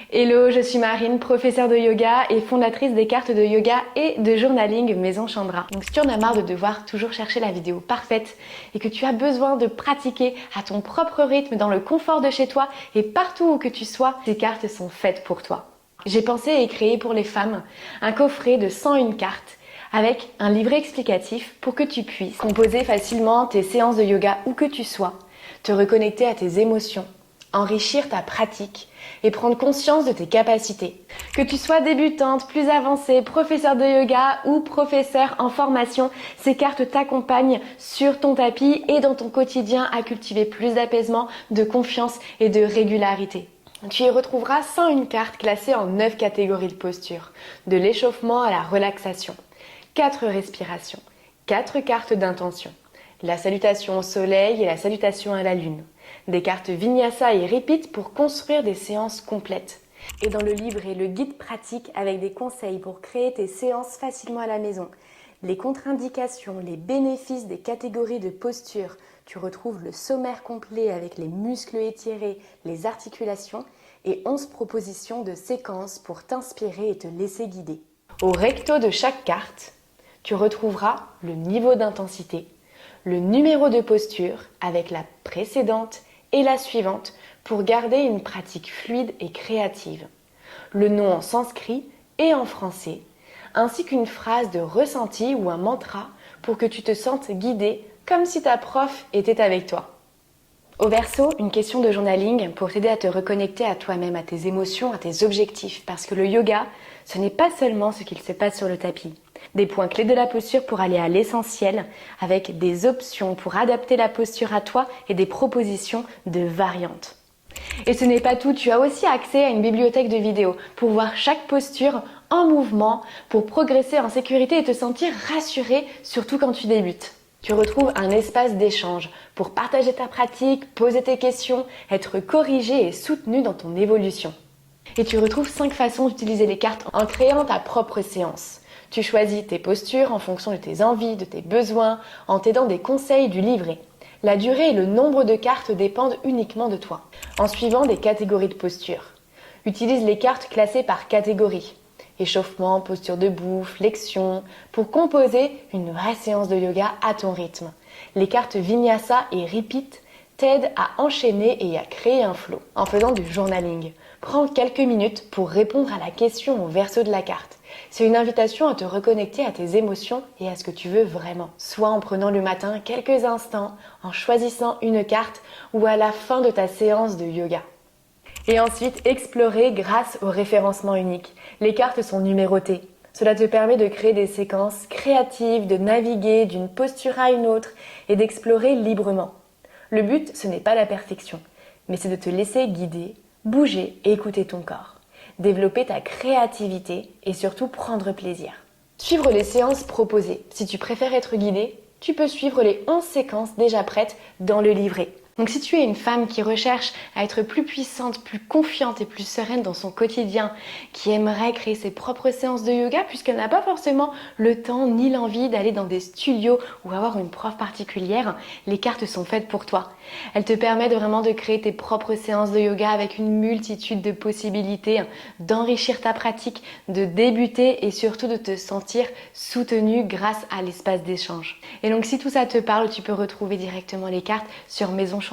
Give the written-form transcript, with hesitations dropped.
Hello, je suis Marine, professeure de yoga et fondatrice des cartes de yoga et de journaling Maison Chandra. Donc si tu en as marre de devoir toujours chercher la vidéo parfaite et que tu as besoin de pratiquer à ton propre rythme dans le confort de chez toi et partout où que tu sois, ces cartes sont faites pour toi. J'ai pensé et créé pour les femmes un coffret de 101 cartes avec un livret explicatif pour que tu puisses composer facilement tes séances de yoga où que tu sois, te reconnecter à tes émotions, enrichir ta pratique et prendre conscience de tes capacités. Que tu sois débutante, plus avancée, professeur de yoga ou professeur en formation, ces cartes t'accompagnent sur ton tapis et dans ton quotidien à cultiver plus d'apaisement, de confiance et de régularité. Tu y retrouveras 101 cartes classées en 9 catégories de posture, de l'échauffement à la relaxation, 4 respirations, 4 cartes d'intention, la salutation au soleil et la salutation à la lune, des cartes Vinyasa et Repeat pour construire des séances complètes. Et dans le livret, le guide pratique avec des conseils pour créer tes séances facilement à la maison, les contre-indications, les bénéfices des catégories de posture, tu retrouves le sommaire complet avec les muscles étirés, les articulations et 11 propositions de séquences pour t'inspirer et te laisser guider. Au recto de chaque carte, tu retrouveras le niveau d'intensité, le numéro de posture avec la précédente et la suivante pour garder une pratique fluide et créative, le nom en sanskrit et en français, ainsi qu'une phrase de ressenti ou un mantra pour que tu te sentes guidé comme si ta prof était avec toi. Au verso, une question de journaling pour t'aider à te reconnecter à toi-même, à tes émotions, à tes objectifs, parce que le yoga, ce n'est pas seulement ce qu'il se passe sur le tapis. Des points clés de la posture pour aller à l'essentiel, avec des options pour adapter la posture à toi et des propositions de variantes. Et ce n'est pas tout, tu as aussi accès à une bibliothèque de vidéos pour voir chaque posture en mouvement, pour progresser en sécurité et te sentir rassuré, surtout quand tu débutes. Tu retrouves un espace d'échange pour partager ta pratique, poser tes questions, être corrigé et soutenu dans ton évolution. Et tu retrouves 5 façons d'utiliser les cartes en créant ta propre séance. Tu choisis tes postures en fonction de tes envies, de tes besoins, en t'aidant des conseils du livret. La durée et le nombre de cartes dépendent uniquement de toi, en suivant des catégories de posture. Utilise les cartes classées par catégorie. Échauffement, posture debout, flexion, pour composer une vraie séance de yoga à ton rythme. Les cartes Vinyasa et Repeat t'aident à enchaîner et à créer un flow en faisant du journaling. Prends quelques minutes pour répondre à la question au verso de la carte. C'est une invitation à te reconnecter à tes émotions et à ce que tu veux vraiment. Soit en prenant le matin quelques instants, en choisissant une carte ou à la fin de ta séance de yoga. Et ensuite, explorer grâce au référencement unique. Les cartes sont numérotées. Cela te permet de créer des séquences créatives, de naviguer d'une posture à une autre et d'explorer librement. Le but, ce n'est pas la perfection, mais c'est de te laisser guider, bouger et écouter ton corps. Développer ta créativité et surtout prendre plaisir. Suivre les séances proposées. Si tu préfères être guidé, tu peux suivre les 11 séquences déjà prêtes dans le livret. Donc si tu es une femme qui recherche à être plus puissante, plus confiante et plus sereine dans son quotidien, qui aimerait créer ses propres séances de yoga puisqu'elle n'a pas forcément le temps ni l'envie d'aller dans des studios ou avoir une prof particulière, les cartes sont faites pour toi. Elles te permettent vraiment de créer tes propres séances de yoga avec une multitude de possibilités, d'enrichir ta pratique, de débuter et surtout de te sentir soutenue grâce à l'espace d'échange. Et donc si tout ça te parle, tu peux retrouver directement les cartes sur maisonchandra.com.